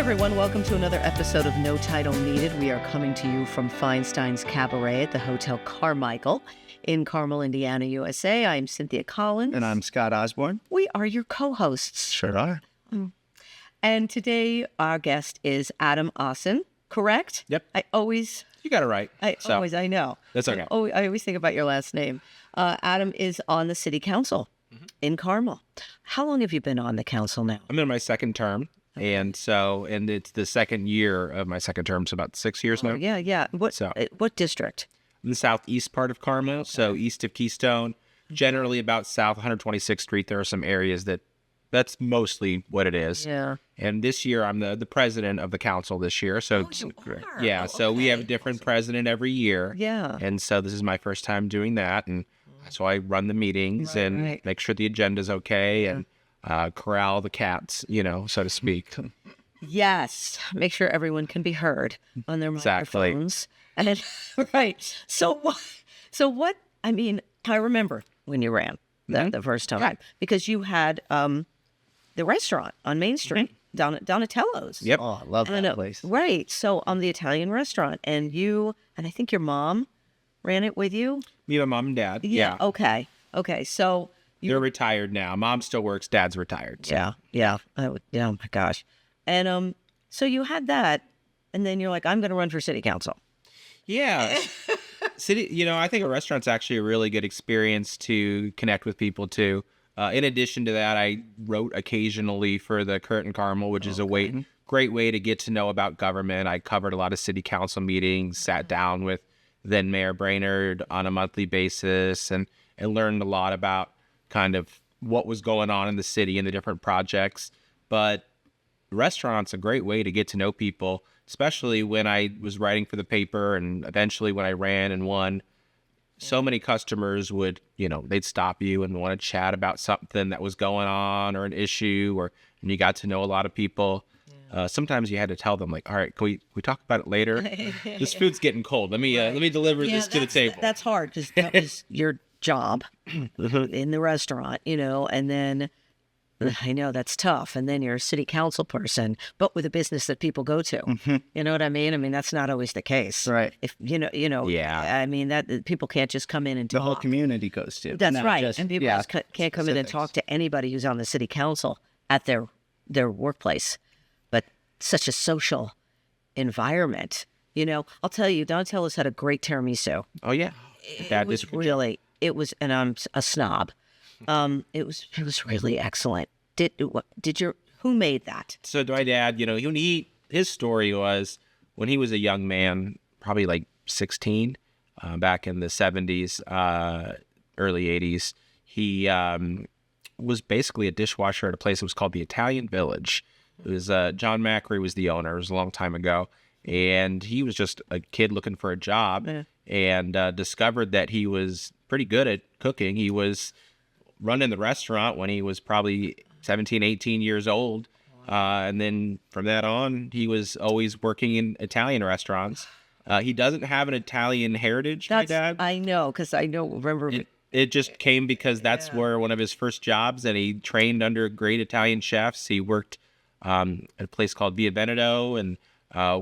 everyone. Welcome to another episode of No Title Needed. We are coming to you from Feinstein's Cabaret at the Hotel Carmichael in Carmel, Indiana, USA. I'm Cynthia Collins. And I'm Scott Osborne. We are your co-hosts. Sure are. And today our guest is Adam Aasan, correct? Yep. You got it right. I know. That's okay. I always think about your last name. Adam is on the city council in Carmel. How long have you been on the council now? I'm in my second term. Okay. And it's the second year of my second term, so about 6 years now. Yeah. What district? In the southeast part of Carmel, okay. So east of Keystone, generally about south 126th Street. There are some areas that's mostly what it is. Yeah. And this year, I'm the president of the council this year. So you are? Yeah, so we have a different president every year. Yeah. And so this is my first time doing that. And so I run the meetings and make sure the agenda's okay and corral the cats, so to speak. Yes. Make sure everyone can be heard on their microphones. And right. So what, I mean, I remember when you ran the first time because you had the restaurant on Main Street, Donatello's. Yep. Oh, I love that place. Right. So on the Italian restaurant, and I think your mom ran it with you? Me, my mom and dad. Yeah. Okay. So they're retired now. Mom still works. Dad's retired. So. Yeah. Oh my gosh. And so you had that, and then you're like, I'm going to run for city council. Yeah. I think a restaurant's actually a really good experience to connect with people too. In addition to that, I wrote occasionally for the Curtin Carmel, which is a great way to get to know about government. I covered a lot of city council meetings, sat down with then Mayor Brainerd on a monthly basis, and learned a lot about kind of what was going on in the city and the different projects. But restaurants a great way to get to know people, especially when I was writing for the paper and eventually when I ran and won. So many customers would, they'd stop you and want to chat about something that was going on or an issue, and you got to know a lot of people. Sometimes you had to tell them, like, all right, can we talk about it later? This food's getting cold. Let me deliver this to the table. That's hard because that was your job in the restaurant, and then I know that's tough. And then you're a city council person, but with a business that people go to. You know what I mean? I mean, that's not always the case. Right. If yeah. I mean, that people can't just come in and talk. The whole community goes to. That's right. And people just can't come in and talk to anybody who's on the city council at their workplace. But such a social environment. I'll tell you, Donatello's had a great tiramisu. Oh, yeah. And I'm a snob. It was really excellent. Who made that? So my dad, his story was when he was a young man, probably like 16, back in the 70s, early 80s, he was basically a dishwasher at a place that was called the Italian Village. It was John Macri was the owner. It was a long time ago. And he was just a kid looking for a job and discovered that he was pretty good at cooking. He was running the restaurant when he was probably 17, 18 years old. And then from that on, he was always working in Italian restaurants. He doesn't have an Italian heritage, my dad. I know, because remember. It just came because that's where one of his first jobs, and he trained under great Italian chefs. He worked at a place called Via Veneto and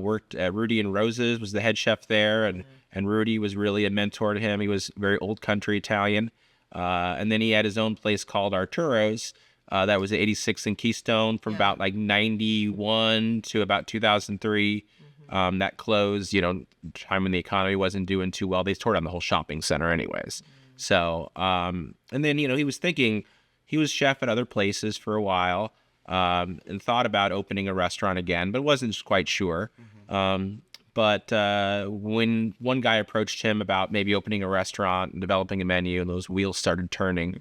worked at Rudy and Rose's, was the head chef there. And Rudy was really a mentor to him. He was very old country Italian. And then he had his own place called Arturo's. That was at 86 in Keystone from about like 91 to about 2003. That closed, time when the economy wasn't doing too well. They tore down the whole shopping center anyways. So, and then, he was thinking, he was chef at other places for a while, and thought about opening a restaurant again, but wasn't quite sure. But when one guy approached him about maybe opening a restaurant and developing a menu, and those wheels started turning,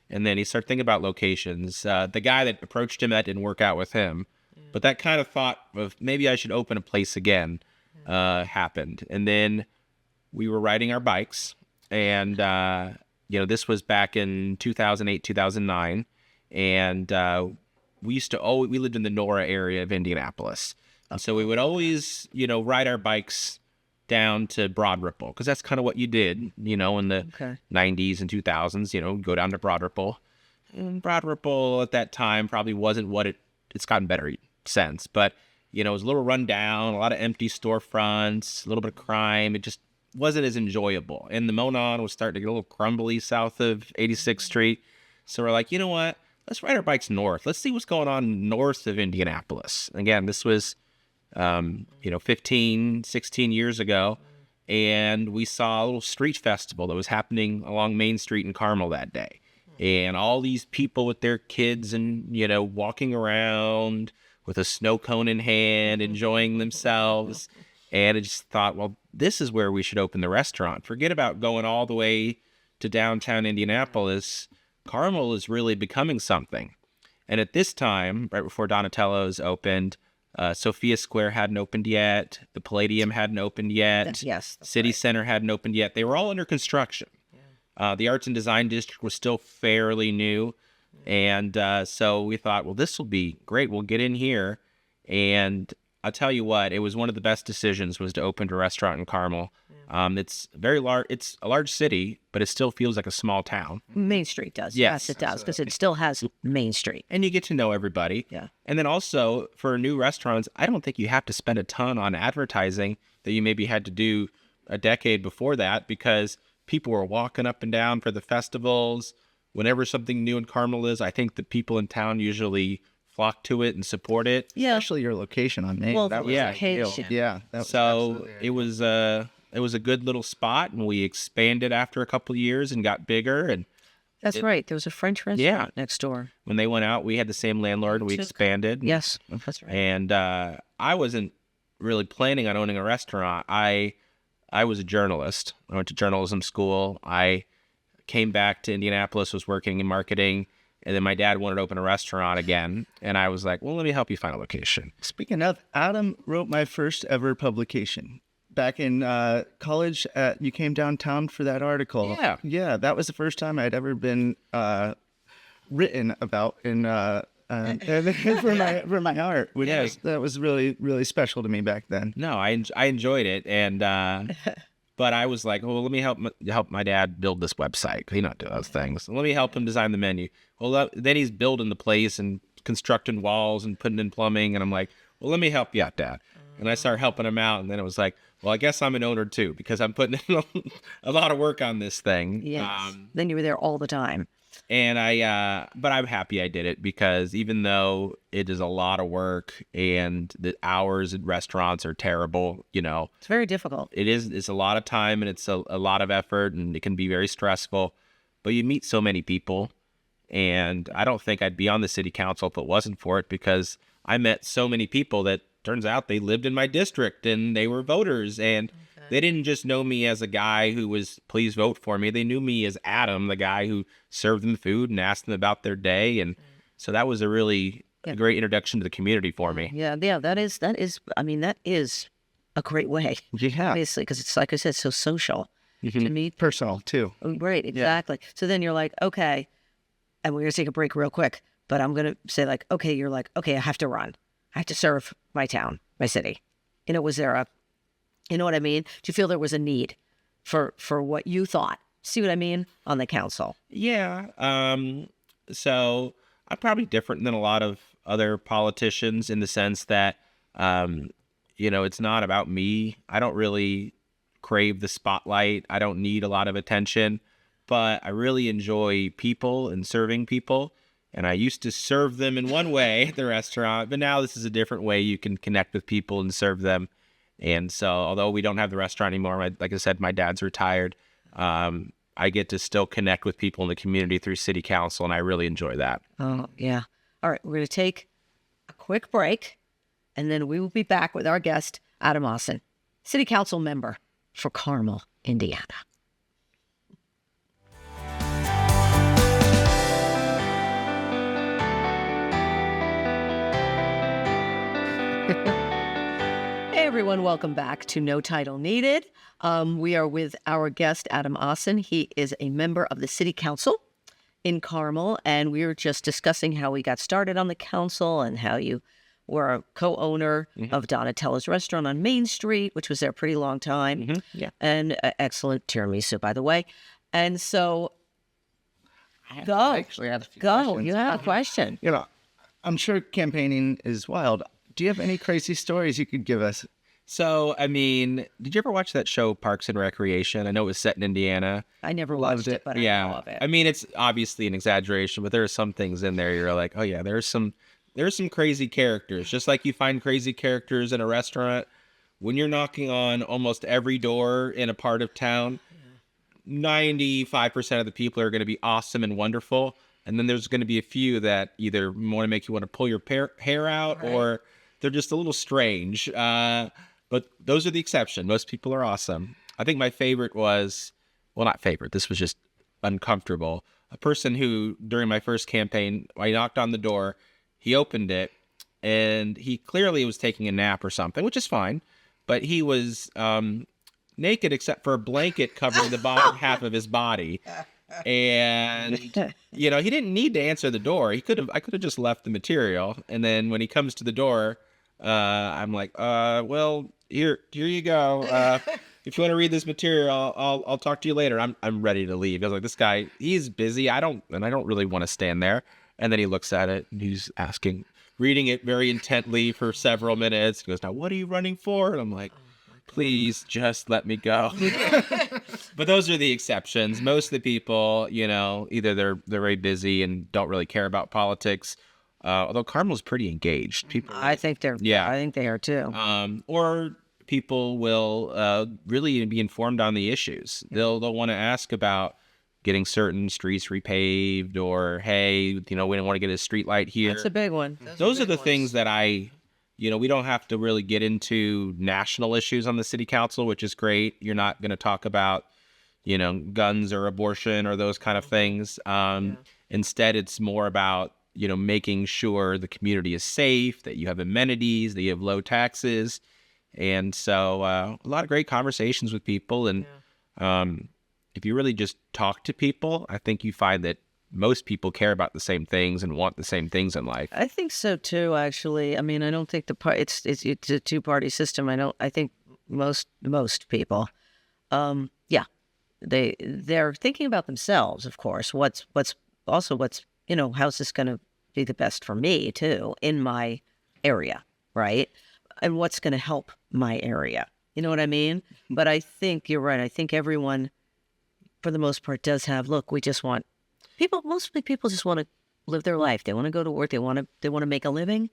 and then he started thinking about locations. The guy that approached him, that didn't work out with him, but that kind of thought of maybe I should open a place again happened. And then we were riding our bikes, and this was back in 2008, 2009, and we lived in the Nora area of Indianapolis. And so we would always, ride our bikes down to Broad Ripple, because that's kind of what you did, in the 90s and 2000s, go down to Broad Ripple. And Broad Ripple at that time probably wasn't what it's gotten better since, but it was a little run down, a lot of empty storefronts, a little bit of crime. It just wasn't as enjoyable. And the Monon was starting to get a little crumbly south of 86th Street. So we're like, you know what? Let's ride our bikes north. Let's see what's going on north of Indianapolis. Again, this was, 15, 16 years ago. And we saw a little street festival that was happening along Main Street in Carmel that day. And all these people with their kids and, walking around with a snow cone in hand, enjoying themselves. And I just thought, well, this is where we should open the restaurant. Forget about going all the way to downtown Indianapolis. Carmel is really becoming something. And at this time, right before Donatello's opened, Sophia Square hadn't opened yet. The Palladium hadn't opened yet. Yes. City Center hadn't opened yet. They were all under construction. The Arts and Design District was still fairly new. And so we thought, well, this will be great. We'll get in here. And I'll tell you what, it was one of the best decisions was to open a restaurant in Carmel. It's very large. It's a large city, but it still feels like a small town. Main Street does. Yes, It does, because it still has Main Street. And you get to know everybody. Yeah. And then also for new restaurants, I don't think you have to spend a ton on advertising that you maybe had to do a decade before that, because people were walking up and down for the festivals. Whenever something new in Carmel is, I think the people in town usually flock to it and support it. Yeah. Especially your location on Main. Well, That was yeah, location. Yeah. That was So absolutely it was a good little spot, and we expanded after a couple of years and got bigger. And That's right. There was a French restaurant next door. when they went out, we had the same landlord, and we expanded. Yes, that's right. And I wasn't really planning on owning a restaurant. I was a journalist. I went to journalism school. I came back to Indianapolis, was working in marketing, and then my dad wanted to open a restaurant again. And I was like, well, let me help you find a location. Speaking of, Adam wrote my first ever publication. Back in college, you came downtown for that article. Yeah. Yeah, that was the first time I'd ever been written about in for my art. Which that was really, really special to me back then. No, I enjoyed it. And but I was like, well, let me help my dad build this website. He not do those things. Let me help him design the menu. Well, then he's building the place and constructing walls and putting in plumbing. And I'm like, well, let me help you out, Dad. And I started helping him out. And then it was like, well, I guess I'm an owner too, because I'm putting in a lot of work on this thing. Yes. Then you were there all the time. And but I'm happy I did it, because even though it is a lot of work and the hours at restaurants are terrible, It's very difficult. it's a lot of time, and it's a lot of effort, and it can be very stressful, but you meet so many people. And I don't think I'd be on the city council if it wasn't for it, because I met so many people that turns out they lived in my district and they were voters, and they didn't just know me as a guy who was, please vote for me. They knew me as Adam, the guy who served them food and asked them about their day. And so that was a really a great introduction to the community for me. Yeah, that is a great way. Yeah. Obviously, because it's, like I said, so social to meet. Personal too. Right, exactly. So then you're like, okay, and we're going to take a break real quick, but I'm going to say like, okay, you're like, okay, I have to run. I have to serve my town, my city. Was there you know what I mean? Do you feel there was a need for what you thought? See what I mean? On the council. Yeah. So I'm probably different than a lot of other politicians in the sense that, it's not about me. I don't really crave the spotlight. I don't need a lot of attention, but I really enjoy people and serving people. And I used to serve them in one way at the restaurant, but now this is a different way you can connect with people and serve them. And so, although we don't have the restaurant anymore, like I said, my dad's retired. I get to still connect with people in the community through city council, and I really enjoy that. Oh, yeah. All right, we're going to take a quick break, and then we will be back with our guest, Adam Aasan, city council member for Carmel, Indiana. Hey everyone, welcome back to No Title Needed. We are with our guest, Adam Aasan. He is a member of the City Council in Carmel, and we were just discussing how we got started on the council and how you were a co-owner of Donatello's restaurant on Main Street, which was there a pretty long time. Yeah. And excellent tiramisu, by the way. And so, go. I actually had a few Go. questions. You have a question. I'm sure campaigning is wild. Do you have any crazy stories you could give us? So, I mean, did you ever watch that show Parks and Recreation? I know it was set in Indiana. I never watched it, but I know of it. I mean, it's obviously an exaggeration, but there are some things in there you're like, oh yeah, there's some crazy characters. Just like you find crazy characters in a restaurant, when you're knocking on almost every door in a part of town, 95% of the people are going to be awesome and wonderful. And then there's going to be a few that either want to make you want to pull your hair out, or they're just a little strange. But those are the exception. Most people are awesome. I think my favorite was, well, not favorite. This was just uncomfortable. A person who, during my first campaign, I knocked on the door, he opened it, and he clearly was taking a nap or something, which is fine. But he was naked except for a blanket covering the bottom half of his body. And, he didn't need to answer the door. I could have just left the material. And then when he comes to the door, I'm like, well, here you go. If you want to read this material, I'll talk to you later. I'm ready to leave. I was like, this guy, he's busy. I don't really want to stand there. And then he looks at it and he's reading it very intently for several minutes. He goes, now, what are you running for? And I'm like, please just let me go. But those are the exceptions. Most of the people, either they're very busy and don't really care about politics. Although Carmel's pretty engaged. I think they are too. Or people will really be informed on the issues. They'll want to ask about getting certain streets repaved, or hey, we don't want to get a street light here. That's a big one. Those are the things that we don't have to really get into national issues on the city council, which is great. You're not going to talk about, guns or abortion or those kind of things. Instead, it's more about, making sure the community is safe, that you have amenities, that you have low taxes. And so a lot of great conversations with people. And if you really just talk to people, I think you find that most people care about the same things and want the same things in life. I think so too, actually. I mean, I don't think it's a two-party system. I think most people, they're thinking about themselves, of course. What's how's this going to be the best for me too in my area, right? And what's going to help my area? You know what I mean? But I think you're right. I think everyone, for the most part, does have. Look, mostly people just want to live their life. They want to go to work. They want to make a living.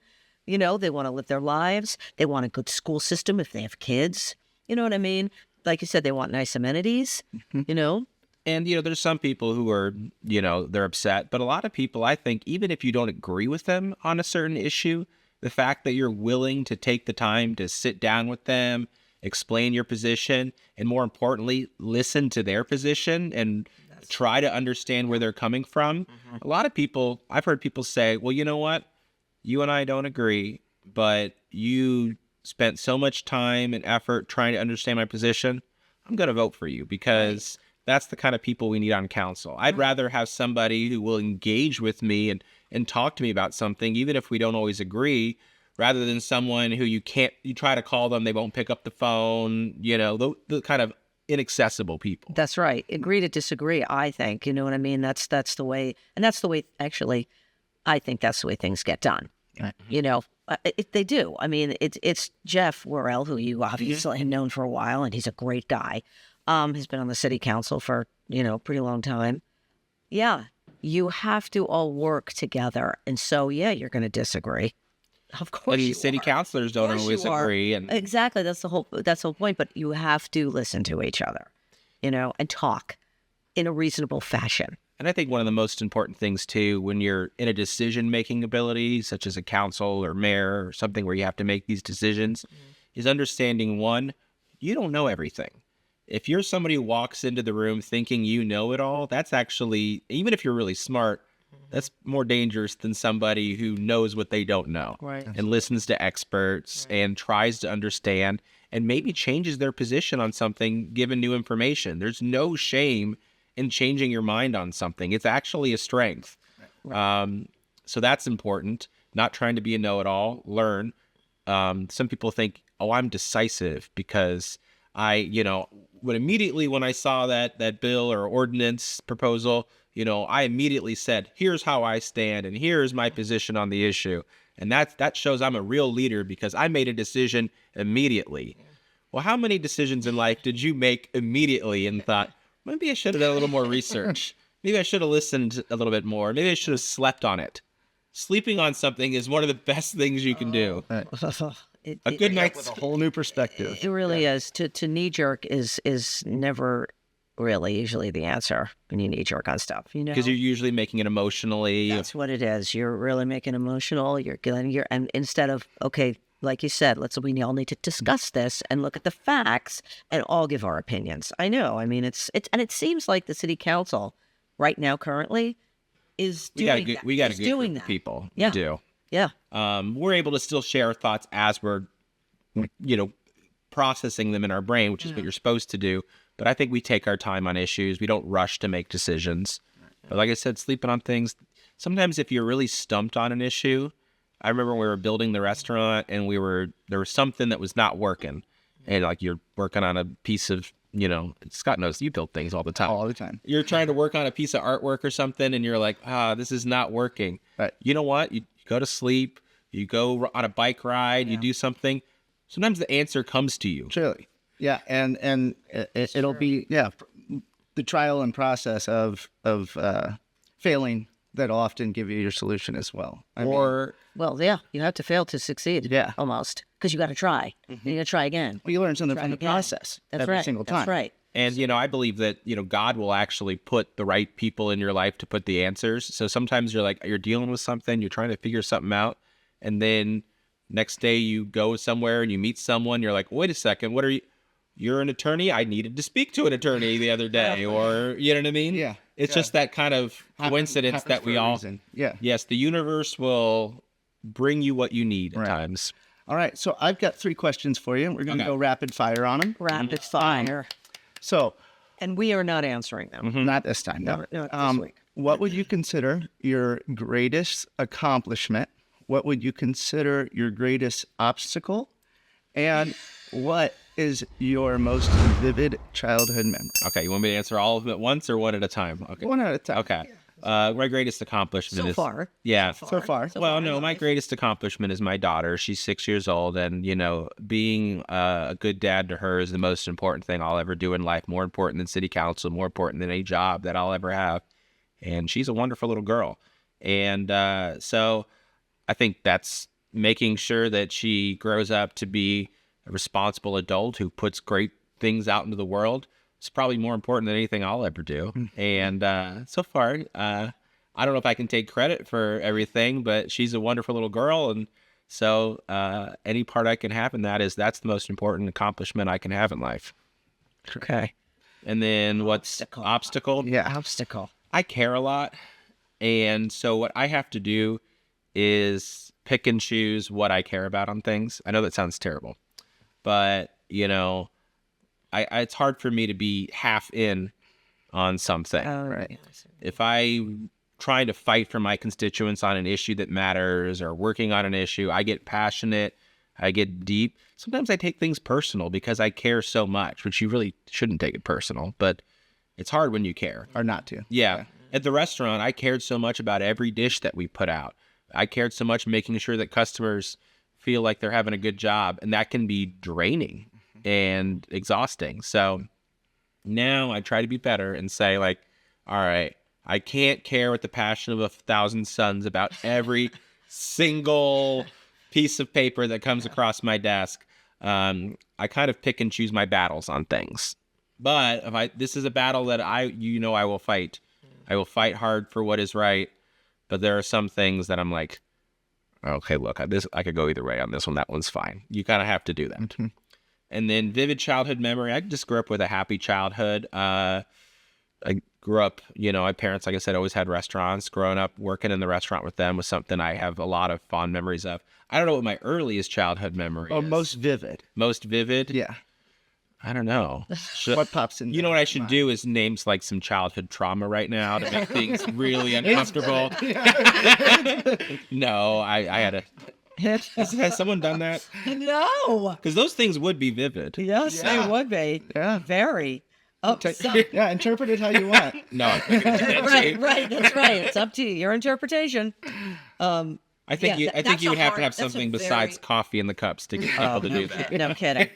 They want to live their lives. They want a good school system if they have kids. You know what I mean? Like you said, they want nice amenities. And, there's some people who are, they're upset. But a lot of people, I think, even if you don't agree with them on a certain issue, the fact that you're willing to take the time to sit down with them, explain your position, and more importantly, listen to their position and try to understand where they're coming from. A lot of people, I've heard people say, well, you know what? You and I don't agree, but you spent so much time and effort trying to understand my position. I'm going to vote for you because that's the kind of people we need on council. I'd rather have somebody who will engage with me and talk to me about something, even if we don't always agree, rather than someone who you try to call them, they won't pick up the phone, the kind of inaccessible people. That's right. Agree to disagree, I think. You know what I mean? That's the way, and that's the way, actually, I think that's the way things get done. They do. I mean, it's Jeff Worrell, who you obviously have known for a while, and he's a great guy. He's been on the city council for, a pretty long time. Yeah, you have to all work together. And so, you're going to disagree. Of course, but city councilors don't always agree. And exactly, that's the whole point. But you have to listen to each other, and talk in a reasonable fashion. And I think one of the most important things too, when you're in a decision-making ability, such as a council or mayor or something where you have to make these decisions, is understanding one, you don't know everything. If you're somebody who walks into the room thinking you know it all, that's actually, even if you're really smart, that's more dangerous than somebody who knows what they don't know, right, and listens to experts and tries to understand and maybe changes their position on something given new information. There's no shame in changing your mind on something. It's actually a strength. Right. So that's important. Not trying to be a know-it-all, learn. Some people think, I'm decisive because when I saw that bill or ordinance proposal, I immediately said, here's how I stand and here's my position on the issue. And that shows I'm a real leader because I made a decision immediately. Well, how many decisions in life did you make immediately and thought, maybe I should have done a little more research. Maybe I should have listened a little bit more. Maybe I should have slept on it. Sleeping on something is one of the best things you can do. A good night's With a whole new perspective. It really is. To knee jerk is never really usually the answer when you knee jerk on stuff. Because you're usually making it emotionally. That's what it is. You're really making emotional. And instead of, okay, like you said, we all need to discuss this and look at the facts and all give our opinions. I know. I mean, and it seems like the city council right now currently is doing that. We got a good group of people. Yeah. We do. Yeah. We're able to still share our thoughts as we're, processing them in our brain, which is what you're supposed to do. But I think we take our time on issues. We don't rush to make decisions. But like I said, sleeping on things. Sometimes if you're really stumped on an issue, I remember when we were building the restaurant and there was something that was not working. And like you're working on a piece of, Scott knows you build things all the time. All the time. You're trying to work on a piece of artwork or something and you're like, this is not working. Right. You know what? You go to sleep, you go on a bike ride, you do something. Sometimes the answer comes to you. Surely. Yeah. And it'll be, the trial and process of failing that'll often give you your solution as well. Well, yeah, you have to fail to succeed. Yeah. Almost. Because you got to try. You got to try again. You learn something from the again. process That's every right. single time. That's right. And, I believe that, God will actually put the right people in your life to put the answers. So sometimes you're dealing with something, you're trying to figure something out. And then next day you go somewhere and you meet someone, you're like, wait a second, what are you? You're an attorney? I needed to speak to an attorney the other day. Or, you know what I mean? Yeah. It's just that kind of coincidence that we all... Yeah. Yes, the universe will bring you what you need at times. All right. So I've got 3 questions for you. We're going to go rapid fire on them. Rapid fire. So... And we are not answering them. Not this time. No. Not this week. What would you consider your greatest accomplishment? What would you consider your greatest obstacle? And what is your most vivid childhood memory? Okay, you want me to answer all of them at once or one at a time? Okay. One at a time. Okay. My greatest accomplishment So far. Yeah. So far. Well, no, my greatest accomplishment is my daughter. She's 6 years old, and being a good dad to her is the most important thing I'll ever do in life. More important than city council, more important than any job that I'll ever have. And she's a wonderful little girl, and so I think that's making sure that she grows up to be a responsible adult who puts great things out into the world. It's probably more important than anything I'll ever do. And so far, I don't know if I can take credit for everything, but she's a wonderful little girl. And so any part I can have in that's the most important accomplishment I can have in life. Okay. And then what's obstacle? Yeah. Obstacle. I care a lot. And so what I have to do is pick and choose what I care about on things. I know that sounds terrible, but, it's hard for me to be half in on something. Right. If I'm trying to fight for my constituents on an issue that matters or working on an issue, I get passionate, I get deep. Sometimes I take things personal because I care so much, which you really shouldn't take it personal, but it's hard when you care. Or not to. Yeah. At the restaurant, I cared so much about every dish that we put out. I cared so much making sure that customers feel like they're having a good job, and that can be draining and exhausting. So now I try to be better and say, like, all right, I can't care with the passion of 1,000 suns about every single piece of paper that comes across my desk. I kind of pick and choose my battles on things. But this is a battle that I will fight. I will fight hard for what is right. But there are some things that I'm like, okay, look, I could go either way on this one. That one's fine. You kind of have to do that. Mm-hmm. And then vivid childhood memory. I just grew up with a happy childhood. I grew up, my parents, like I said, always had restaurants. Growing up, working in the restaurant with them was something I have a lot of fond memories of. I don't know what my earliest childhood memory is. Most vivid. Most vivid? Yeah. I don't know. What pops in? What I should do is name like some childhood trauma right now to make things really uncomfortable. No, I had a... Has someone done that? No. Because those things would be vivid. Yes, they would be. Yeah. Very. Yeah, interpret it how you want. No. Right, that's right. It's up to you. Your interpretation. I think Yeah, I think that's you a would have to hard- have that's a something very- besides coffee in the cups to get people to do that. No kidding.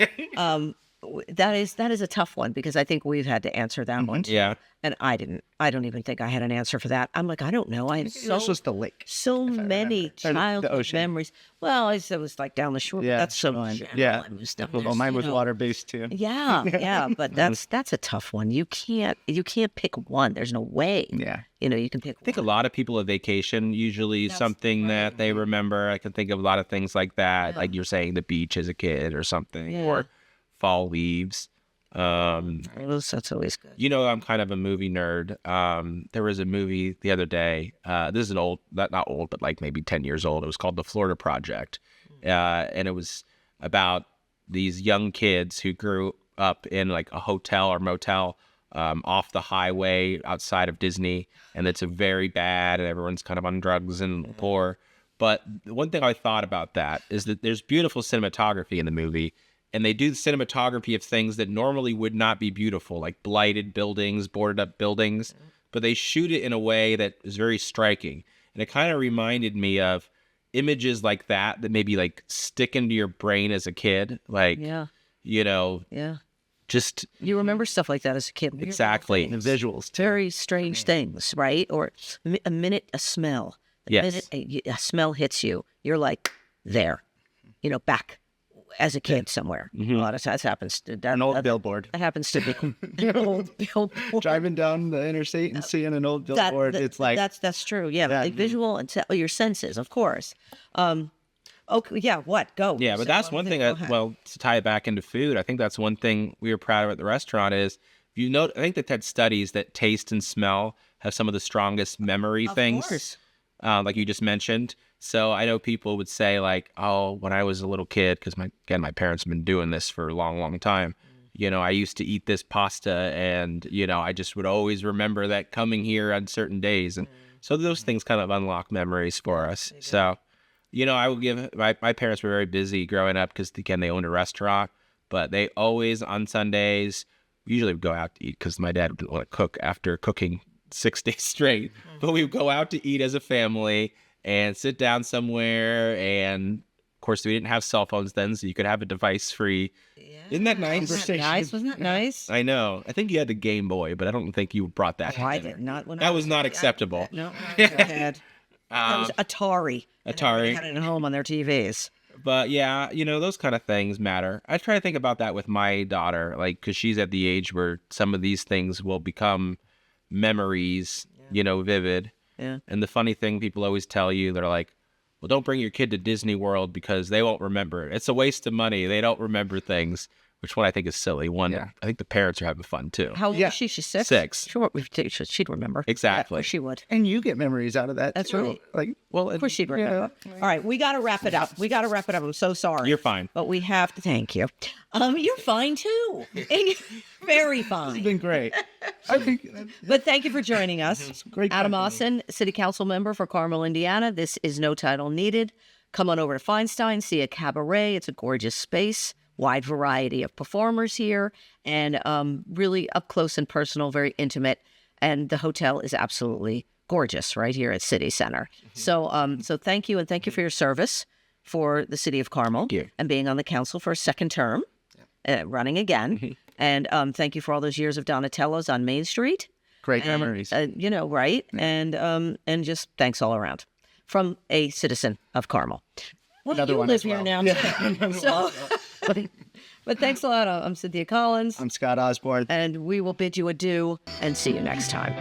That is a tough one because I think we've had to answer that one too. Yeah. And I didn't. I don't even think I had an answer for that. I'm like, I don't know. I have This was the lake. so many Or the childhood ocean. memories. Well, it was like down the shore. But Yeah, that's so fine. general. Yeah. I was down Well, there, mine was you know. water-based too. Yeah, but that's a tough one. You can't pick one. There's no way. Yeah. You can pick. I think a lot of people at vacation usually something that they remember. I can think of a lot of things like that, like you're saying the beach as a kid or something, or fall leaves. That's always good. You know, I'm kind of a movie nerd. There was a movie the other day. This is an old, not old, but like maybe 10 years old. It was called The Florida Project. And it was about these young kids who grew up in like a hotel or motel off the highway outside of Disney. And it's a very bad, and everyone's kind of on drugs and poor. But the one thing I thought about that is that there's beautiful cinematography in the movie. And they do the cinematography of things that normally would not be beautiful, like blighted buildings, boarded up buildings. But they shoot it in a way that is very striking. And it kind of reminded me of images like that maybe like stick into your brain as a kid. Like, you know, just You remember stuff like that as a kid. Weird exactly. The visuals too. very strange things, right? Or a minute, a smell. The minute a smell hits you, you're like, there, back as a kid somewhere. A lot of times happens to An old billboard. That happens to be an old billboard. Driving down the interstate and seeing an old billboard, it's like that's true. Yeah, like visual and your senses, of course. Okay, yeah. What? Go. Yeah, but So, that's one thing. Well, to tie it back into food, I think that's one thing we were proud of at the restaurant is you know. I think they've had studies that taste and smell have some of the strongest memory things. Of course. Like you just mentioned. So I know people would say like, oh, when I was a little kid, because my parents have been doing this for a long, long time. I used to eat this pasta and, I just would always remember that coming here on certain days. And so those things kind of unlock memories for us. So, I would give my parents were very busy growing up because, again, they owned a restaurant, but they always on Sundays usually would go out to eat because my dad didn't want to cook after cooking 6 days straight. But we would go out to eat as a family and sit down somewhere. And of course, we didn't have cell phones then, so you could have a device free. Yeah. Isn't that nice? Wasn't that nice? I know. I think you had the Game Boy, but I don't think you brought that. I did not. That was not acceptable. No, I had. That was Atari. Atari. They had it at home on their TVs. But yeah, those kind of things matter. I try to think about that with my daughter, like, because she's at the age where some of these things will become memories, vivid. Yeah. And the funny thing people always tell you, they're like, well, don't bring your kid to Disney World because they won't remember it. It's a waste of money. They don't remember things, which one I think is silly. One, I think the parents are having fun too. How old is she? She's 6? 6. Sure, she'd remember. Exactly. She would. and you get memories out of that. That's too. right. Like, Well, Of course she'd remember. All right, we got to wrap it up. I'm so sorry. you're fine. But we have to thank you. You're fine too. Very it's fine. been great. I think But thank you for joining us. great. Adam company. Aasan, City Council member for Carmel, Indiana. This is No Title Needed. Come on over to Feinstein, see a cabaret. It's a gorgeous space, wide variety of performers here, and really up close and personal, very intimate. And the hotel is absolutely gorgeous right here at City Center. So thank you, and thank you for your service for the city of Carmel and being on the council for a second term, running again. And thank you for all those years of Donatello's on Main Street. Great memories. Right? And just thanks all around from a citizen of Carmel. Well, Another you one live as here well. now. So, but thanks a lot. I'm Cynthia Collins, I'm Scott Osborne. and we will bid you adieu and see you next time.